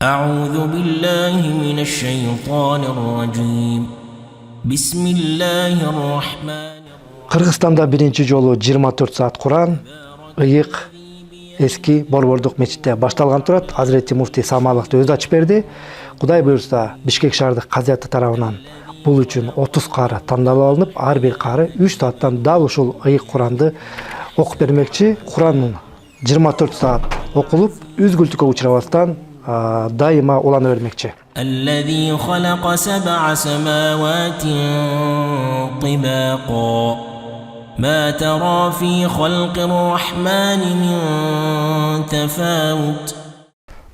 أعوذ بالله من الشيطان الرجيم بسم الله الرحمن Кыргызстанда биринчи жолу 24 саат Куран ыйык эски Борбордук мечитте башталган турат. Азирети муфтий Самаловду өзү ачып берди. Кудай буюрса, Бишкек шаардык казы аты тарабынан бул үчүн 30 кары тандалып алынып, ар бир кары 3 сааттан дал ушул ыйык Куранды окуп бермекчи. Куран 24 саат окулуп, үзгүлтүккө учурабастан дайыма улана бермекчи. الذي خلق سبع سماوات طباقا ما ترى في خلق الرحمن من تفاوت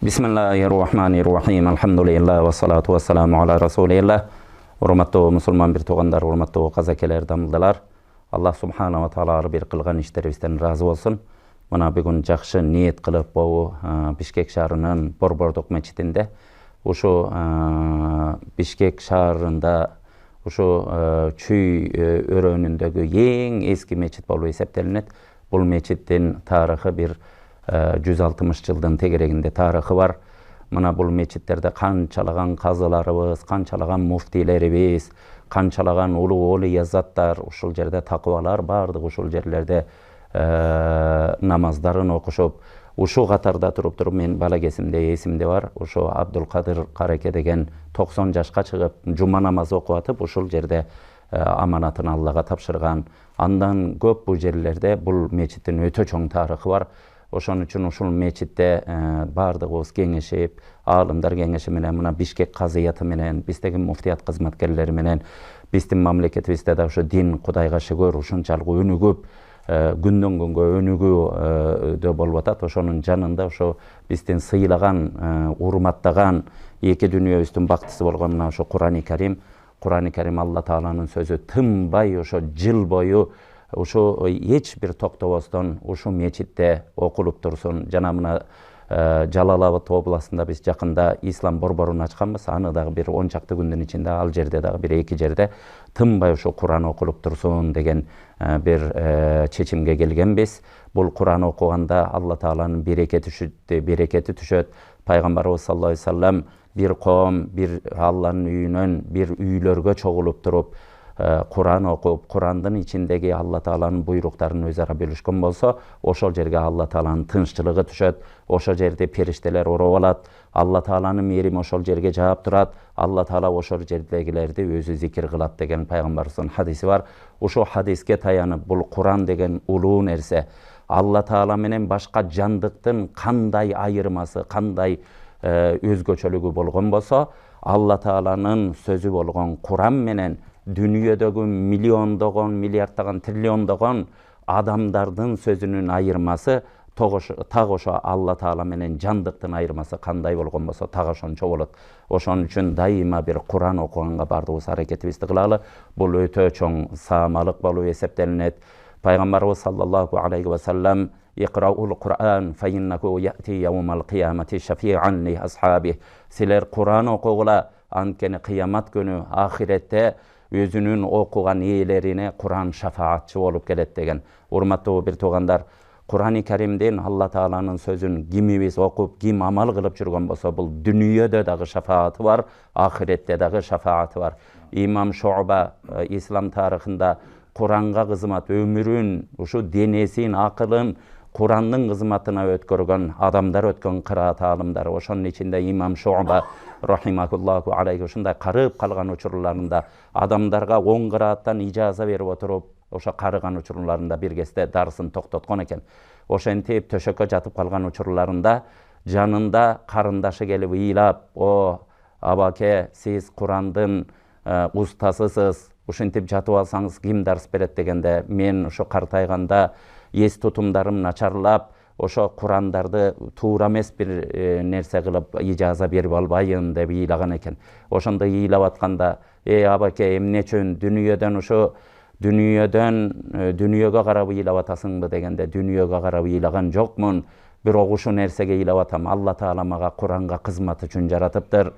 بسم الله الرحمن الرحيم الحمد لله والصلاة والسلام على رسول الله. Урматтуу мусулман бир туугандар, урматтуу казакелер, дамылдалар. Аллах субхана ва таала ар бир кылган иштерибизден разы болсун. Мына бүгүн жакшы ниет кылып бобу Бишкек шаарынын Борбордук мечитинде ушу Бишкек шаарында ушу Чүй өрөөнүндөгү эң эски мечит болуп эсептелинет. Бул мечиттин тарыхы бир 160 жылдын тегерегинде тарыхы бар. Мына бул мечиттерде канчалаган казыларыбыз, канчалаган муфтийлерибиз, канчалаган улуу олий азаттар ушул жерде такыбалар бардык ушул жерлерде намаздарын окушуп, ушу катарда туруп мен бала кезимде эсимде бар. Ушу Абдулкадыр Кареке деген 90 жашка чыгып жума намазы окуп атып, ушул жерде аманатын Аллага тапшырган. Андан көп бул жерлерде бул мечиттин өтө чоң тарыхы бар. Ошон үчүн ушул мечитте бардыгыбыз кеңешип, аалымдар кеңеши менен, мына Бишкек казыяты менен, биздеги муфтият кызматкерлери менен, биздин мамлекетибизде да ушу дин Кудайга шүгүр ушунчалык өнүгүп, күндөн күнгө өнүгүүдө болуп атат. Ошонун жанында ошо биздин сыйлаган, урматтаган, эки дүйнөбүздүн бактысы болгон мына ошо Курани Карим Алла Тааланын сөзү тынбай ошо жыл бою ушу эч бир токтобостон ушу мечитте окулуп турсун. Жана мына Жалал-Абад областында биз жакында ислам борборун ачканбыз. Аны дагы бир 10 чакты күндүн ичинде ал жерде дагы бир эки жерде тынбай ушу Куран окулуп турсун деген бир чечимге келгенбиз. Бул Куран окуганда Алла Тааланын берекети түшөт. Пайгамбарыбыз саллаллаху алейхи вассалам бир коом, бир Алланын үйүнөн бир үйлөргө чогулуп туруп Куран окуп, Курандын ичиндеги Алла Тааланын буйруктарын өз ара бөлүшкөн болсо, ошол жерге Алла Тааланын тынччылыгы түшөт. Ошол жерде периштелер ороп алат. Алла Тааланын мээрими ошол жерге жаап турат. Алла Таала ошол жердегилерди өзү зикир кылат деген пайгамбарыбыздын хадиси бар. Ошол хадиске таянып, бул Куран деген улуу нерсе, Алла Таала менен башка жандыктын кандай айырмасы, кандай өзгөчөлүгү болгон болсо, Алла Тааланын сөзү болгон Куран менен дүйнөдөгү миллиондогон, миллиарддаган, триллиондогон адамдардын сөзүнүн айырмасы так ошо Алла Таала менен жандыктын айырмасы кандай болгон болсо так ошончо болот. Ошон үчүн дайыма бир Куран окуганга бардыгыбыз аракетибизди кылалы. Бул өтө чоң саамалык болуп эсептелинет. Пайгамбарыбыз саллаллаху алейхи ва саллям Иqra'ul Qur'an fa innahu ya'ti yawmal qiyamati shafi'an li ashabi. Силер Куран окугула, анткени кыямат күнү ахиретте өзүнүн окуган ээлерине Куран шафаатчы болуп келет деген. Урматтуу бир туугандар, Курани Каримден Алла Тааланын сөзүн кимибиз окуп, ким амал кылып жүргөн болсо, бул дүйнөдө дагы шафааты бар, ахиретте дагы шафааты бар. Имам Шуба ислам тарыхында Куранга кызмат өмүрүн, ушу денесин, акылын Курандын кызматына өткөргөн адамдар, өткөн кыраат аалымдары. Ошонун ичинде Имам Шуба рахимахуллаху алейхи ушундай карып калган учурларында адамдарга 10 кырааттан ижаза берип отуруп, ошо карыган учурларында бир кезде дарысын токтоткон экен. Ошентип төшөккө жатып калган учурларында жанында карындашы келип ыйлап, "О, абаке, сиз Курандын устасысыз, ушинтип жатып алсаңыз ким дарс берет?" дегенде, мен ошо картайганда эс тутумдарым начарлап, ошо Курандарды туура эмес бир нерсе кылып ижаза берип албайын деп ыйлаган экен. Ошондо ыйлап атканда, абаке, эмне үчүн дүйнөдөн ошо дүйнөгө карап ыйлап атасыңбы дегенде, дүйнөгө карап ыйлаган жокмун. Бирок ушул нерсеге ыйлап атам. Алла Таала мага Куранга кызмат үчүн жаратыптыр.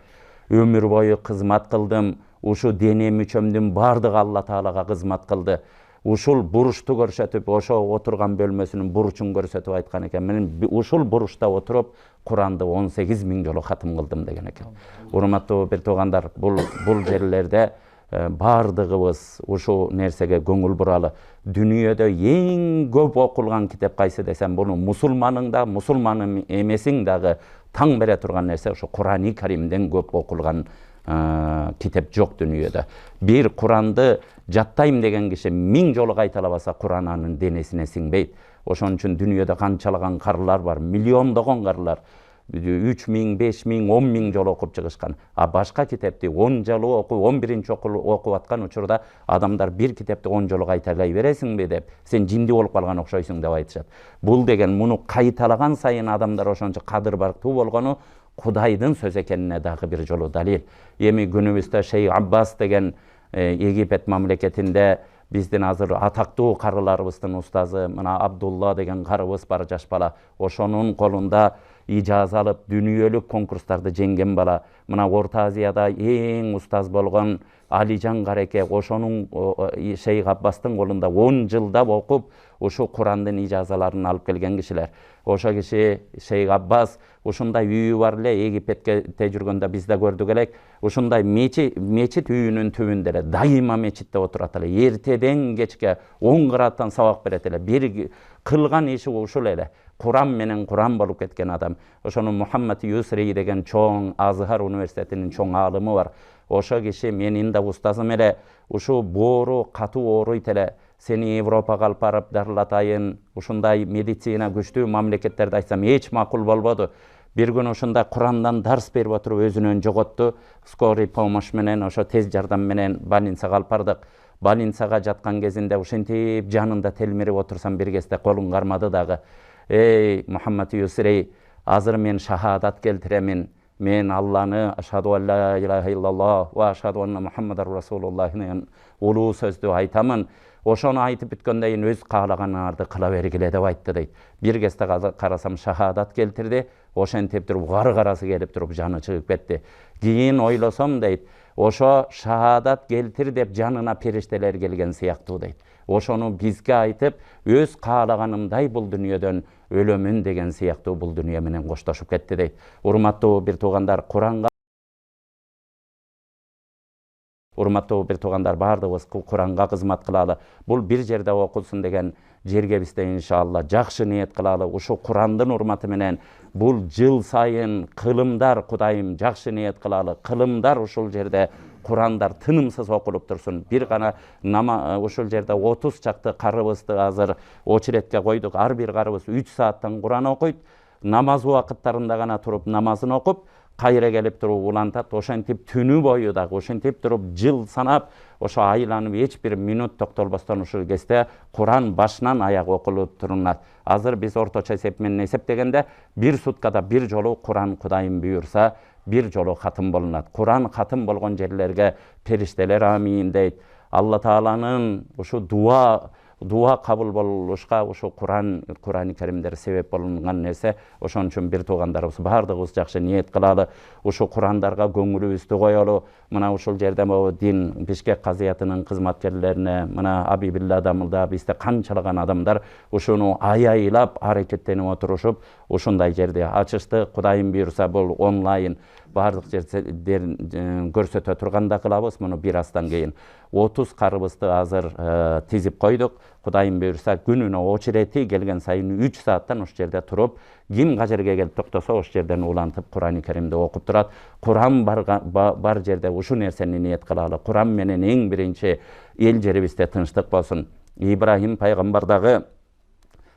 Өмүр бою кызмат кылдым. Ушу дене мүчөмдүн бардыгы Алла Таалага кызмат кылды. ушул буручту көрсөтүп, ошо отурган бөлмөсүнүн буручун көрсөтүп айткан экен. Мен ушул буручта отуруп Куранды 18 000 жолу катым кылдым деген экен. Урматтуу бир туугандар, бул жерлерде бардыгыбыз ушул нерсеге көңүл буралы. Дүйнөдө эң көп окулган китеп кайсы десем, буну мусулманың да, мусулман эмесиң дагы таң бере турган нерсе ушу Курани Каримден көп окулган китеп жок дүйнөдө. Бир Куранды жаттайм деген киши 1000 жолу кайталабаса Куран анын денесине сиңбейт. Ошон үчүн дүйнөдө канчалаган карылар бар, миллиондогон карылар. 3000, 5000, 10 000 жолу окуп чыгышкан. А башка китепти 10 жолу окуп, 11-нчи окуп аткан учурда адамдар бир китепти 10 жолу кайталай бересиңби деп, сен жинди болуп калган окшойсуң деп айтышат. Бул деген муну кайталаган сайын адамдар ошончо кадыр барктуу болгону Кудайдын сөз экенине дагы бир жолу далил. Эми күнүбүздө Шейх Аббас деген Египет мамлекетинде биздин азыр атактуу карыларыбыздын устазы, мына Абдулла деген карыбыз бар, жаш бала. Ошонун колунда ижаза алып, дүйнөлүк конкурстарды жеңген бала. Мына Орто Азияда эң устаз болгон Алижан Кареке, ошонун Шейх Аббастын колунда 10 жылдап окуп, ушу Курандын ижазаларын алып келген кишилер. Ошо киши Шейх Аббас ушундай үйү бар эле, Египетке жүргөндө биз да көрдүк элек. Ушундай мечит үйүнүн түбүндө эле, дайыма мечитте отурат эле. Эртеден кечке 10 кыраттан сабак берет эле. Бир кылган иши ушул эле. Куран менен Куран болуп кеткен адам. Ошонун Мухаммад Юсри деген чоң Азхар университетинин чоң аалымы бар. Ошо киши менин да устазым эле. Ушу боору катуу ооруйт эле. Сени Европага алып барып дарылатайын, ушундай медицина күчтүү мамлекеттерде айтсам эч макул болбоду. Бир күн ушундай Курандан дарс берип отуруп өзүнөн жоготту. Скорый помощь менен, ошо тез жардам менен больницага алып бардык. Больницага жаткан кезинде ушинтип жанында телмирип отурсам бир кезде колун кармады дагы. Эй, Мухаммад Юсри, азыр мен шахадат келтиремин. Мен Алланы ашхаду алла илаха иллаллах ва ашхаду анна Мухаммадар Расулуллах деген улуу сөздү айтамын. Ошону айтып бүткөндөн кийин өз каалаганыңарды кыла бергиле деп айтты дейт. Бир кезде карасам шахадат келтирди. Ошентип туруп гаргарасы келип туруп жаны чыгып кетти. Кийин ойлосом дейт, ошо шахадат келтир деп жанына периштелер келген сыяктуу дейт. Ошону бизге айтып, өз каалаганымдай бул дүнүйөдөн өлөмүн деген сыяктуу бул дүнүйө менен коштошуп кетти дейт. Урматтуу бир туугандар, бардыгыбыз Куранга кызмат кылалы. Бул бир жерде окулсун деген жерге бизде иншалла жакшы ниет кылалы. Ушу Курандын урматы менен бул жыл сайын кылымдар, Кудайым жакшы ниет кылалы. Кылымдар ушул жерде Курандар тынымсыз окулуп турсун. Бир гана ушул жерде 30 чакты карыбызды азыр очередке койдук. Ар бир карыбыз 3 сааттан Куран окуйт. Намаз убакыттарында гана туруп намазын окуп, кайра келип туруп улантат. Ошентип түнү бою дагы, ошентип туруп жыл санап, ошо айланып эч бир минут токтолбостон ушул кезде Куран башынан аяк окулуп турулат. Азыр биз орточо эсеп менен эсептегенде бир суткада бир жолу Куран Кудайым буйрса бир жолу катым болунат. Куран катым болгон жерлерге периштелер амин дейт. Алла Тааланын ушу дуа кабыл болушка ушу Курани Каримдер себеп болгон нерсе. Ошон үчүн бир туугандарыбыз бардыгыбыз жакшы ниет кылалы. Ушу Курандарга көңүлүбүздү коелу. Мына ушул жерде дин Бишкек казыятынын кызматкерлерине, мына Абибилла Дамылда бизде канчалаган адамдар ушуну аяйлап аракеттенип отурушуп, ушундай жерде ачышты. Кудайым буйрса бул онлайн бардык жерден көрсөтө турганда кылабыз. Муну бир аздан кийин 30 карыбызды азыр тизип койдук. Кудайым буйрса күнүнө очерети келген сайын 3 сааттан уш жерде туруп, ким кажерге келип токтосо ош жерден улантып Курани Каримди окуп турат. Куран бар жерде ушу нерсени ниет кылалы. Куран менен эң биринчи эл жерибизде тынчтык болсун. Ибрахим пайгамбар дагы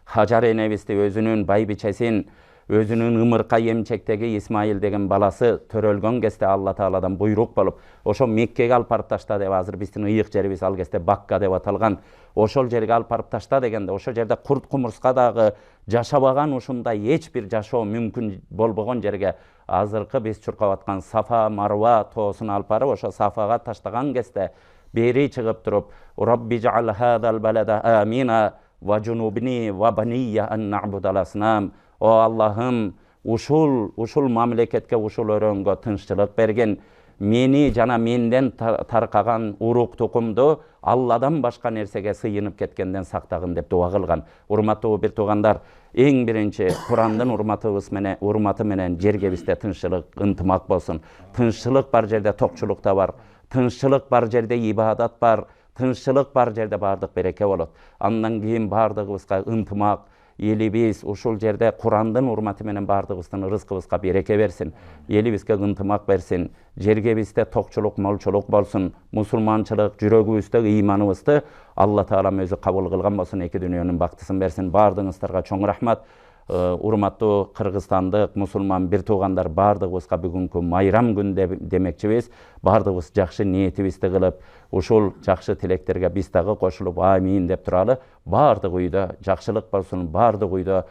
Хажар энебизди өзүнүн байбичесин, өзүнүн ымырка эмчектеги Исмаил деген баласы төрөлгөн кезде Алла Тааладан буйрук болуп, ошо Меккеге алып барып ташта деп, азыр биздин ыйык жерибиз ал кезде Бакка деп аталган. Ошол жерге алып барып ташта дегенде, ошол жерде курт кумурска дагы жашабаган, ушундай эч бир жашоо мүмкүн болбогон жерге азыркы биз чуркап аткан Сафа Марва тоосун алып барып, ошо Сафага таштаган кезде бери чыгып туруп, Рабби жаал хадал балада амина ва жунубни ва бания ан набудал аснам. О Аллахым, ушул мамлекетке, ушул өрөнгө тынччылык берген, мени жана менден таркаган урук тукумду Алладан башка нерсеге сыйынып кеткенден сактагын деп дуа кылган. Урматтуу бир туугандар, эң биринчи Курандын урматы менен жерге бизде тынччылык, ынтымак болсун. Тынччылык бар жерде токчулук да бар, тынччылык бар жерде ибадат бар, тынччылык бар жерде бардык береке болот. Андан кийин бардыгыбызга ынтымак, элибиз ушул жерде Курандын урматы менен бардыгыбыздын рызкыбызга береке берсин, элибизге ынтымак берсин, жерге бизде токчулук, молчулук болсун, мусулманчылык, жүрөгүбүздө ыйманыбызды Алла Таалам өзү кабыл кылган болсун, эки дүйнөнүн бактысын берсин. Бардыгыңыздарга чоң рахмат. Урматтуу кыргызстандык мусулман бир туугандар, бардыгыбызга бүгүнкү майрам күн демекчибиз. Бардыгыбыз жакшы ниетибизди кылып, ушул жакшы тилектерге биз дагы кошулуп амин деп туралы. Бардык үйдө жакшылык болсун, бардык үйдө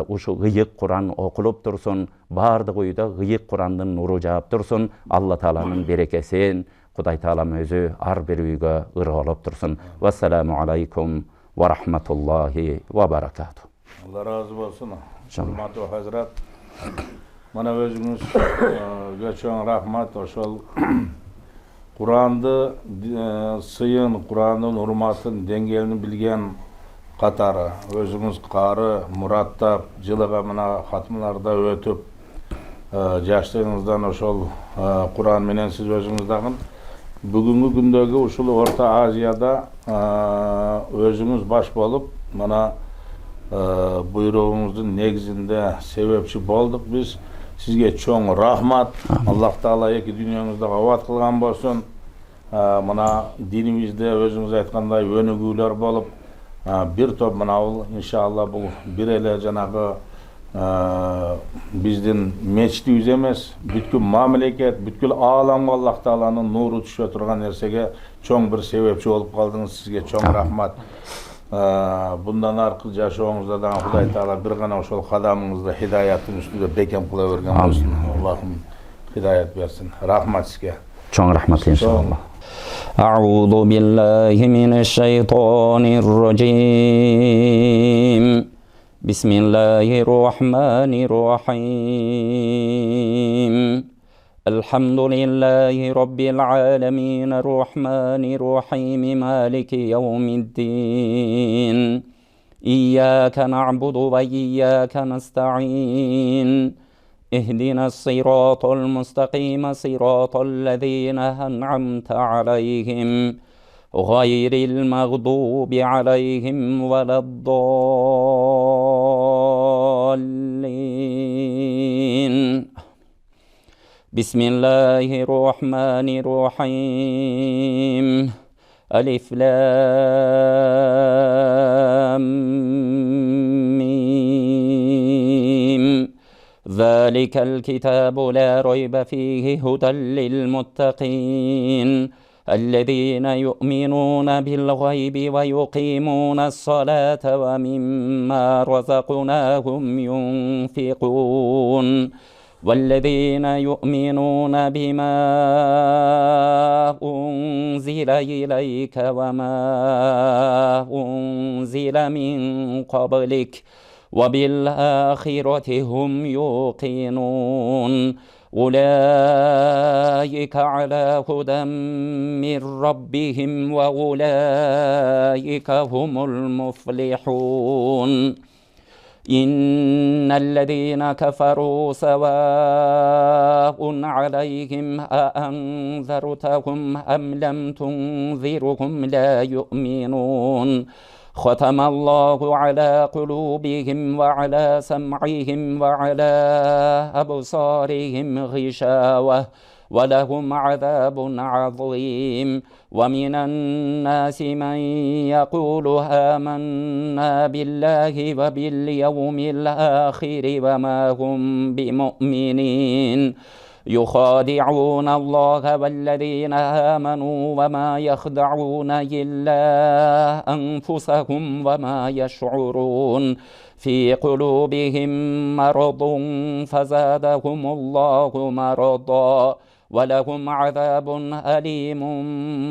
ушул ыйык Куран окулуп турсун, бардык үйдө ыйык Курандын нуру жаап турсун. Алла Тааланын берекесин Кудай Таалам өзү ар бир үйгө ыргалап турсун. Вассаламу алейкум ва рахматуллахи ва баракату. Allah razı olsun. Hürmetli Hazret. Mana özünüzge çoğun rahmat. Oşol Kur'an'dı sıyın, Kur'an'ın hürmatın dengelini bilgen katары. Özünüz qarı, murattap, жылыға mına hatımlarda ötüp yaşlığınızdan oşol Kur'an menen siz özünüzdagın bugünkü gündögi uşul Orta Aziyada özünüz baş bolup mana buyruğunuzun negizinde sebepçi bolduk biz. Sizge çoğun rahmat. Allah Taala eki dünyanızda avat kılgan bolsun. Mına dinimizde özünüz aytkanday önügüler bolup bir top mına ol inşallah bu bir ele janagı bizdin meçtiyiz emes, bütkül mamleket, bütkül alamga Allah Taala'nın nuru düşüp turgan nersege çoğun bir sebepçi olup kaldınız. Sizge çoğun rahmat. Bundan arqı yaşoğunuzda da Huday Taala bir gana oşol kadamınızda hidayatın üstünde bekem kıla vergen olsun. Allah'ım hidayat versin. Rahmat sizge. Çoğun rahmat inşallah. A'udhu billahi mineşşeytanirracim. Bismillahirrahmanirrahim. Elhamdülillahi Rabbil alemin. Rahmanirrahim. Maliki yevmiddin. İyyâke na'budu ve iyyâke nesta'in. اهدنا الصراط المستقيم صراط الذين أنعمت عليهم غير المغضوب عليهم ولا الضالين بسم الله الرحمن الرحيم ألف لام ميم ذلك الكتاب لا ريب فيه هدى للمتقين الذين يؤمنون بالغيب ويقيمون الصلاة ومما رزقناهم ينفقون والذين يؤمنون بما أنزل إليك وما أنزل من قبلك وبالآخرة هم يوقنون أولئك على هدى من ربهم وأولئك هم المفلحون إن الذين كفروا سواء عليهم أأنذرتهم أم لم تنذرهم لا يؤمنون ختم الله على قلوبهم وعلى سمعهم وعلى أبصارهم غشاوة ولهم عذاب عظيم ومن الناس من يقول آمنا بالله وباليوم الآخر وما هم بمؤمنين يخادعون الله والذين آمنوا وما يخدعون إلا أنفسهم وما يشعرون في قلوبهم مرض فزادهم الله مرضا ولهم عذاب أليم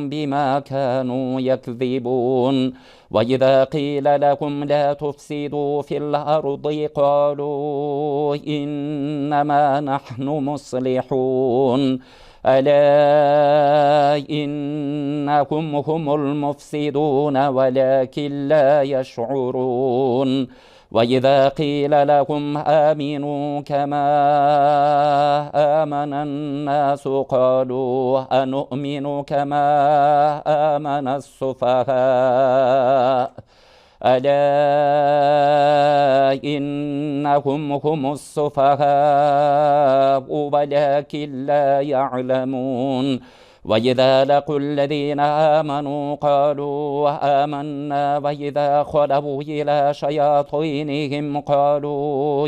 بما كانوا يكذبون وإذا قيل لهم لا تفسدوا في الأرض قالوا إنما نحن مصلحون ألا إنهم هم المفسدون ولكن لا يشعرون وإذا قيل لهم آمنوا كما آمن الناس قالوا أنؤمن كما آمن السفهاء ألا إنهم هم السفهاء ولكن لا يعلمون وإذا لقوا الذين آمنوا قالوا آمنا وإذا خلوا إلى شياطينهم قالوا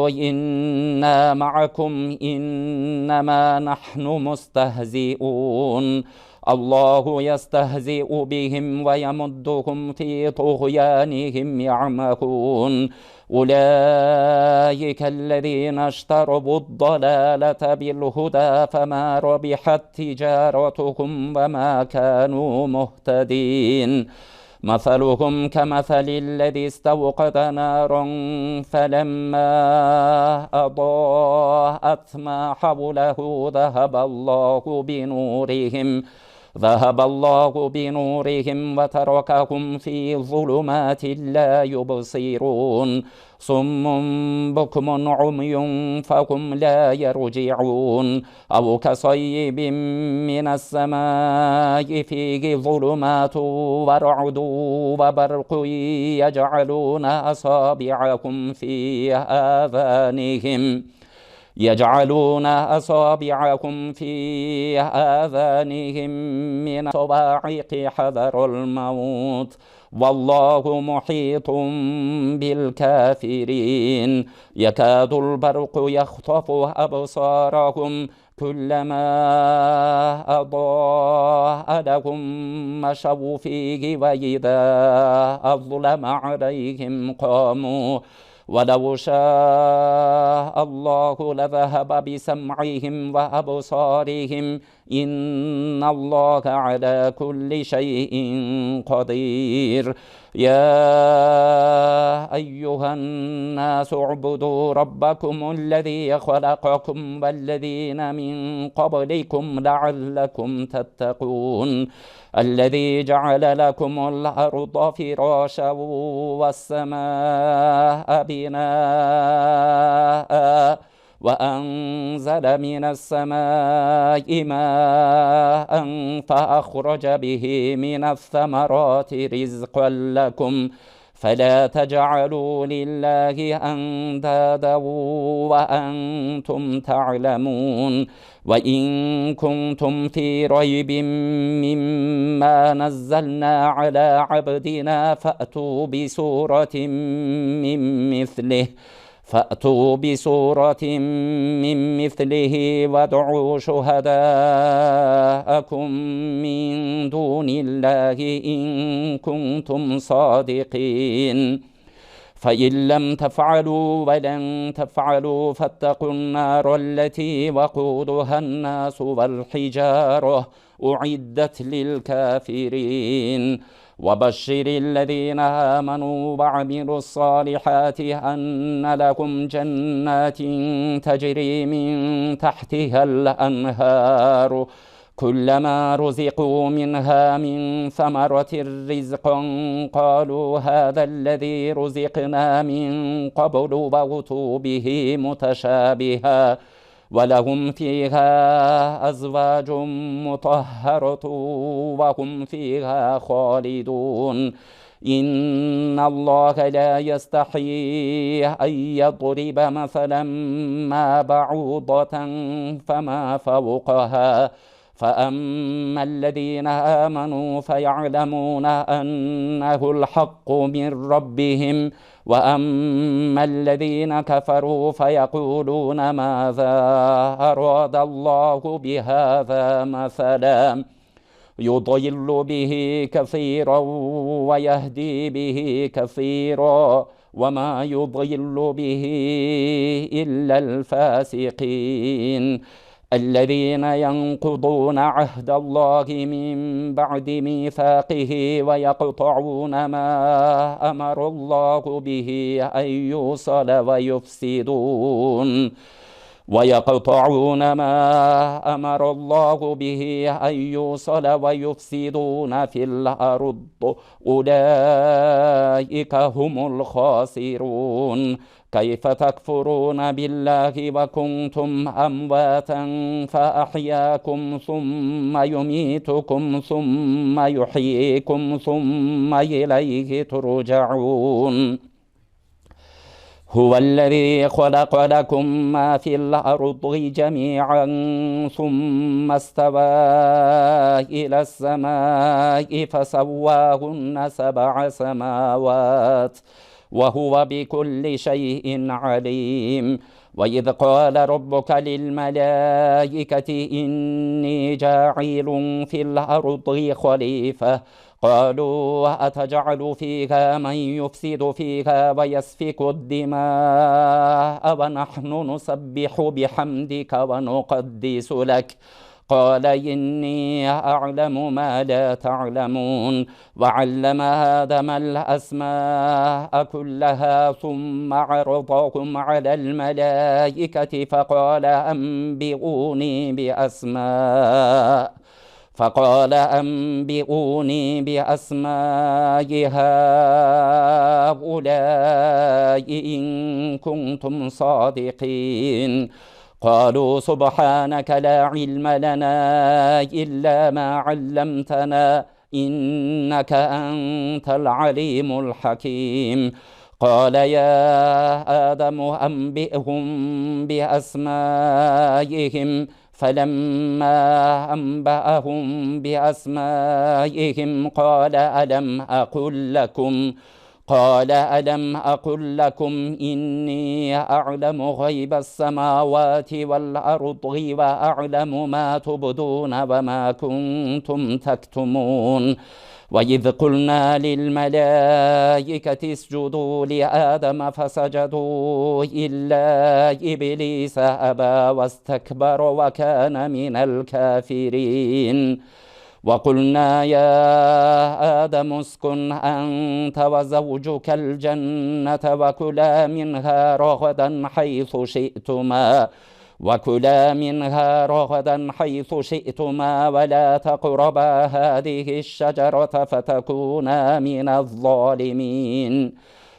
إنا معكم إنما نحن مستهزئون الله يستهزئ بهم ويمدهم في طغيانهم يعمهون أولئك الذين اشتروا الضلالة بالهدى فما ربحت تجارتهم وما كانوا مهتدين مثلهم كمثل الذي استوقد نارا فلما أضاءت ما حوله ذهب الله بنورهم وتركهم في ظلمات لا يبصرون صم بكم عمي فهم لا يرجعون أو كصيب من السماء فيه ظلمات ورعد وبرق يجعلون أصابعهم في آذانهم من صواعق حذر الموت والله محيط بالكافرين يكاد البرق يخطف أبصارهم كلما أضاء لهم مشوا فيه وإذا أظلم عليهم قاموا ولو شاء الله لذهب بسمعهم وأبصارهم إن الله على كل شيء قدير يا أيها الناس اعبدوا ربكم الذي خلقكم والذين من قبلكم لعلكم تتقون الذي جعل لكم الأرض فراشا والسماء بناء وأنزل من السماء ماء فأخرج به من الثمرات رزقا لكم فلا تجعلوا لله أندادا وأنتم تعلمون وإن كنتم في ريب مما نزلنا على عبدنا فأتوا بسورة من مثله وادعوا شهداءكم من دون الله إن كنتم صادقين فإن لم تفعلوا ولن تفعلوا فاتقوا النار التي وقودها الناس والحجارة أعدت للكافرين وبشر الذين آمنوا وعملوا الصالحات أن لهم جنات تجري من تحتها الأنهار كلما رزقوا منها من ثمرة رزقا قالوا هذا الذي رزقنا من قبل وأتوا به متشابها ولهم فيها أزواج مطهرة وهم فيها خالدون إن الله لا يستحيي أن يضرب مثلا ما بعوضة فما فوقها فأما الذين آمنوا فيعلمون أنه الحق من ربهم وأما الذين كفروا فيقولون ماذا أراد الله بهذا مثلا يضل به كثيرا ويهدي به كثيرا وما يضل به إلا الفاسقين الذين ينقضون عهد الله من بعد ميثاقه ويقطعون ما أمر الله به أن يوصل ويقطعون ما أمر الله به أن يوصل ويفسدون في الأرض أولئك هم الخاسرون. كيف تكفرون بالله وكنتم أمواتا فأحياكم ثم يميتكم ثم يحييكم ثم إليه ترجعون. هو الذي خلق لكم ما في الأرض جميعا ثم استوى إلى السماء فسواهن 7 سماوات وهو بكل شيء عليم. وإذ قال ربك للملائكة إني جاعل في الأرض خليفة قالوا أتجعل فيها من يفسد فيها ويسفك الدماء ونحن نسبح بحمدك ونقدس لك قال إني أعلم ما لا تعلمون. وعلم آدم الأسماء كلها ثم عرضهم على الملائكة فقال أنبئوني بأسماء هؤلاء إن كنتم صادقين. قالوا سبحانك لا علم لنا إلا ما علمتنا إنك أنت العليم الحكيم. قال يا آدم أنبئهم بأسمائهم فلما أنبأهم بأسمائهم قال ألم أقل لكم إني أعلم غيب السماوات والأرض وأعلم ما تبدون وما كنتم تكتمون. وإذ قلنا للملائكة اسجدوا لآدم فسجدوا إلا إبليس أبى واستكبر وكان من الكافرين. وقلنا يا آدم اسكن أنت وزوجك الجنة وكلا منها رغدا حيث شئتما ولا تقربا هذه الشجرة فتكونا من الظالمين.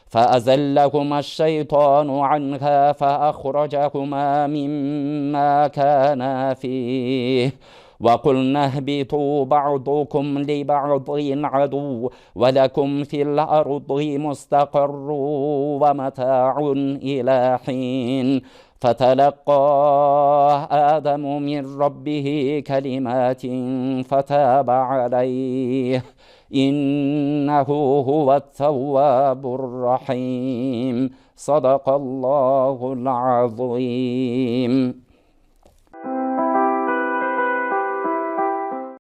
فأزلهما الشيطان عنها فأخرجهما مما كانا فيه وقلنا اهبطوا بعضكم لبعض عدو ولكم في الأرض مستقر ومتاع إلى حين. فتلقى آدم من ربه كلمات فتاب عليه إنه هو التواب الرحيم. صدق الله العظيم.